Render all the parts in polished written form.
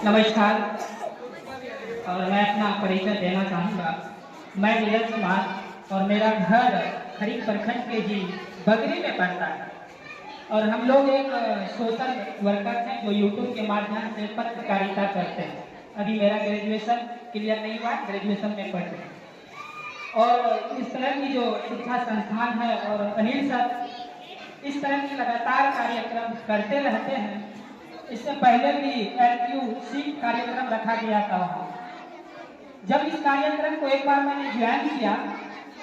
नमस्कार। और मैं अपना परिचय देना चाहूँगा। मैं नीरज कुमार और मेरा घर खरीद प्रखंड के जी बगरी में पड़ता है और हम लोग एक सोशल वर्कर हैं जो यूट्यूब के माध्यम से पत्रकारिता करते हैं। अभी मेरा ग्रेजुएशन क्लियर नहीं हुआ, ग्रेजुएशन में पढ़ रहे हैं और इस तरह की जो शिक्षा संस्थान है और अनिल सर इस तरह की लगातार कार्यक्रम करते रहते हैं। इससे पहले भी LQC कार्यक्रम रखा गया था वहाँ। जब इस कार्यक्रम को एक बार मैंने ज्वाइन किया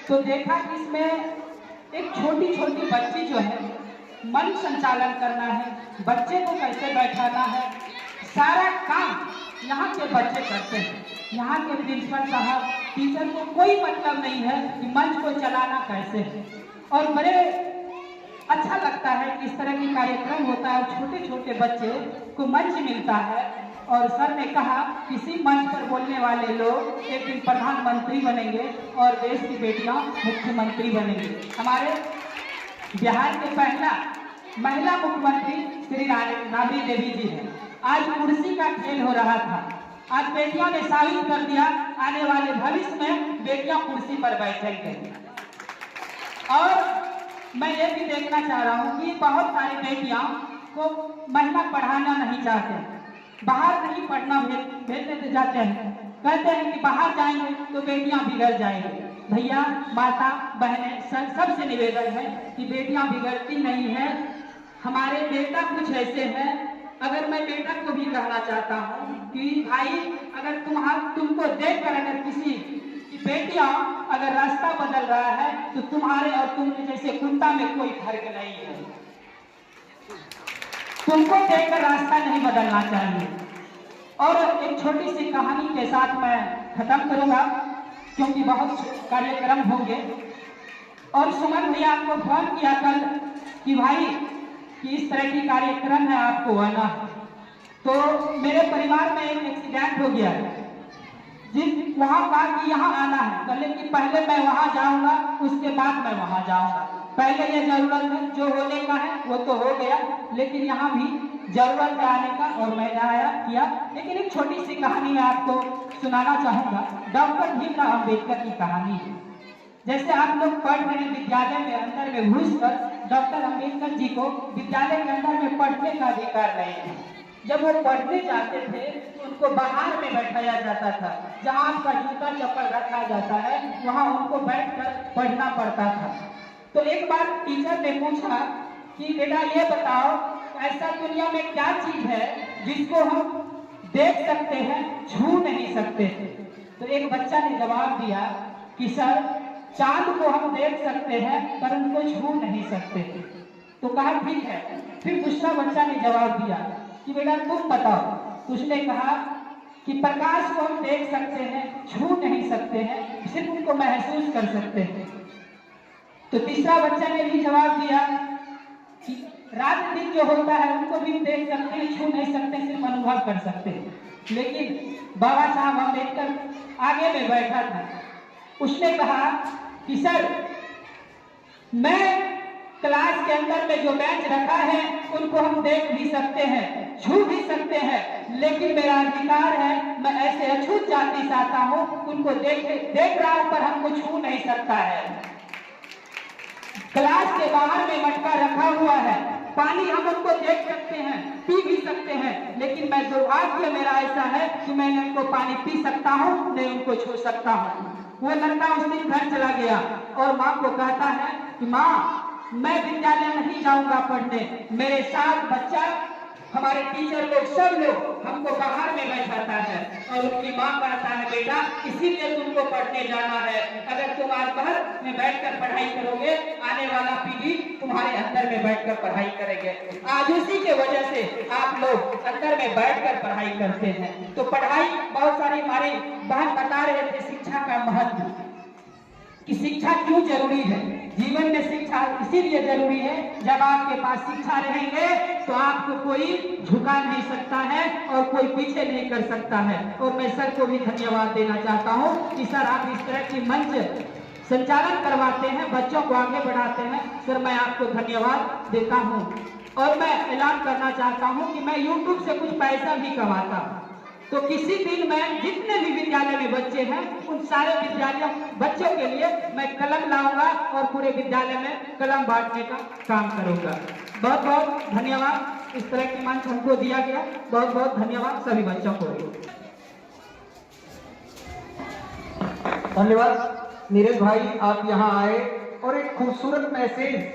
तो देखा कि इसमें एक छोटी छोटी बच्ची जो है मन संचालन करना है, बच्चे को कैसे बैठाना है, सारा काम यहाँ के बच्चे करते हैं। यहाँ के प्रिंसिपल साहब टीचर को कोई मतलब नहीं है कि मंच को चलाना कैसे है। और बड़े अच्छा लगता है कि इस तरह की कार्यक्रम होता है, छोटे छोटे बच्चे को मंच मिलता है। और सर ने कहा किसी मंच पर बोलने वाले लोग एक दिन प्रधानमंत्री बनेंगे और देश की बेटियां मुख्यमंत्री बनेंगे। हमारे बिहार के पहला महिला मुख्यमंत्री श्री राबड़ी देवी जी है। आज कुर्सी का खेल हो रहा था, आज बेटियों ने साबित कर दिया आने वाले भविष्य में बेटियां कुर्सी पर बैठेंगे। और मैं ये भी देखना चाह रहा हूँ कि बहुत सारी बेटियां को महिला पढ़ाना नहीं चाहते, बाहर नहीं पढ़ना भेजने जाते हैं, कहते हैं कि बाहर जाएंगे तो बेटियां बिगड़ जाएंगी। भैया माता बहनें सबसे निवेदन है कि बेटियां बिगड़ती नहीं है। हमारे बेटा कुछ ऐसे हैं, अगर मैं बेटा को भी कहना चाहता हूँ कि भाई अगर तुमको देखकर अगर किसी बेटियां अगर रास्ता बदल रहा है तो तुम्हारे और तुम जैसे कुत्ता में कोई फर्क नहीं है। तुमको देखकर रास्ता नहीं बदलना चाहिए। और एक छोटी सी कहानी के साथ मैं खत्म करूंगा क्योंकि बहुत कार्यक्रम होंगे। और सुमन भैया आपको फोन किया कल कि भाई कि इस तरह की कार्यक्रम है, आपको आना। तो मेरे परिवार में एक एक्सीडेंट हो गया, जिस वहां कहा कि यहाँ आना है, कहले कि पहले मैं वहां जाऊंगा उसके बाद मैं वहां जाऊंगा। पहले ये जरूरत है, जो होने का है वो तो हो गया, लेकिन यहाँ भी जरूरत है आने का और मैंने आया किया। लेकिन एक छोटी सी कहानी मैं आपको सुनाना चाहूंगा। डॉक्टर भीमराव अम्बेडकर की कहानी है। जैसे आप लोग पढ़ रहे हैं विद्यालय में अंदर में घुसकर, डॉक्टर अम्बेडकर जी को विद्यालय के अंदर में पढ़ने का अधिकार नहीं है। जब वो पढ़ने जाते थे तो उनको बाहर में बैठाया जाता था, जहाँ आपका जूता चप्पल रखा जाता है वहाँ उनको बैठकर पढ़ना पड़ता था। तो एक बार टीचर ने पूछा कि बेटा ये बताओ ऐसा दुनिया में क्या चीज है जिसको हम देख सकते हैं छू नहीं सकते। तो एक बच्चा ने जवाब दिया कि सर चांद को हम देख सकते हैं पर उनको छू नहीं सकते। तो कहा ठीक है। फिर दूसरा बच्चा ने जवाब दिया कि बेटा तुम बताओ। उसने कहा कि प्रकाश को हम देख सकते हैं, छू नहीं सकते हैं, सिर्फ उनको महसूस कर सकते हैं। तो तीसरा बच्चा ने भी जवाब दिया कि रात दिन जो होता है उनको भी देख सकते हैं, छू नहीं सकते, सिर्फ अनुभव कर सकते हैं। लेकिन बाबा साहब अम्बेडकर आगे में बैठा था, उसने कहा कि सर मैं क्लास के अंदर में जो बेंच रखा है उनको हम देख भी सकते हैं, छू भी सकते हैं, लेकिन मेरा अधिकार है मैं ऐसे अछूत जाति से आता हूँ, उनको देख रहा हूँ पर हमको छू नहीं सकता है। क्लास के बाहर में मटका रखा हुआ है, पानी हम उनको देख सकते हैं, पी भी सकते हैं, लेकिन मैं दुर्भाग्य मेरा ऐसा है कि मैं न उनको पानी पी सकता हूँ न उनको छू सकता हूँ। वो लड़का उस दिन घर चला गया और माँ को कहता है कि माँ मैं विद्यालय नहीं जाऊंगा पढ़ने, मेरे साथ बच्चा हमारे टीचर लोग सब लोग हमको बाहर में बैठाता है। और उनकी माँ कहता है बेटा इसीलिए तुमको पढ़ने जाना है, अगर तुम आज बाहर में बैठकर पढ़ाई करोगे आने वाला पीढ़ी तुम्हारे अंदर में बैठकर पढ़ाई करेंगे। आज उसी के वजह से आप लोग अंदर में बैठकर पढ़ाई करते हैं। तो पढ़ाई बहुत सारी हमारी बहन बता रहे थे शिक्षा का महत्व कि शिक्षा क्यों जरूरी है। जीवन में शिक्षा इसीलिए जरूरी है, जब आपके पास शिक्षा रहेंगे तो आपको कोई झुका नहीं सकता है और कोई पीछे नहीं कर सकता है। और मैं सर को भी धन्यवाद देना चाहता हूँ कि सर आप इस तरह की मंच संचालन करवाते हैं, बच्चों को आगे बढ़ाते हैं। सर मैं आपको धन्यवाद देता हूँ। और मैं ऐलान करना चाहता हूँ कि मैं YouTube से कुछ पैसा भी कमाता हूँ। तो किसी दिन मैं जितने भी विद्यालय में बच्चे हैं उन सारे विद्यालयों बच्चों के लिए मैं कलम लाऊंगा और पूरे विद्यालय में कलम बांटने का काम करूंगा। बहुत बहुत धन्यवाद, इस तरह की मंच हमको दिया गया। बहुत बहुत धन्यवाद सभी बच्चों को। धन्यवाद नीरज भाई, आप यहाँ आए और एक खूबसूरत मैसेज